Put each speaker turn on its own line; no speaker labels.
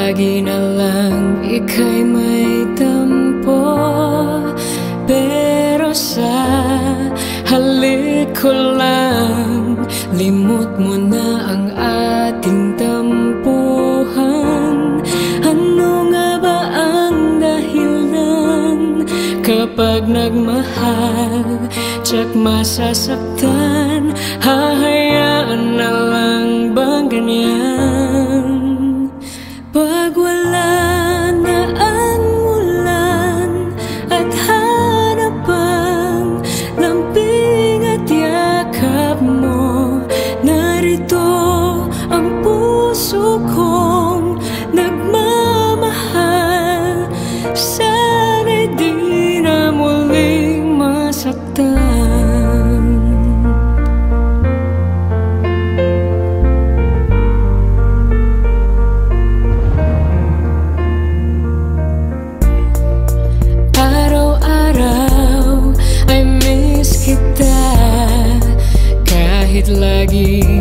lagi na lang ika'y may tampo. Pero sa halik ko lang, limot mo na ang ating tampuhan. Ano nga ba ang dahilan kapag nagmahal, tsak masasaktan? Hahayaan na lang bang ganyan? Pag wala na ang ulan at hanapang lambing at yakap mo, narito ang puso kong nagmamahal. Sana'y di na muling masaktan. Kahit lagi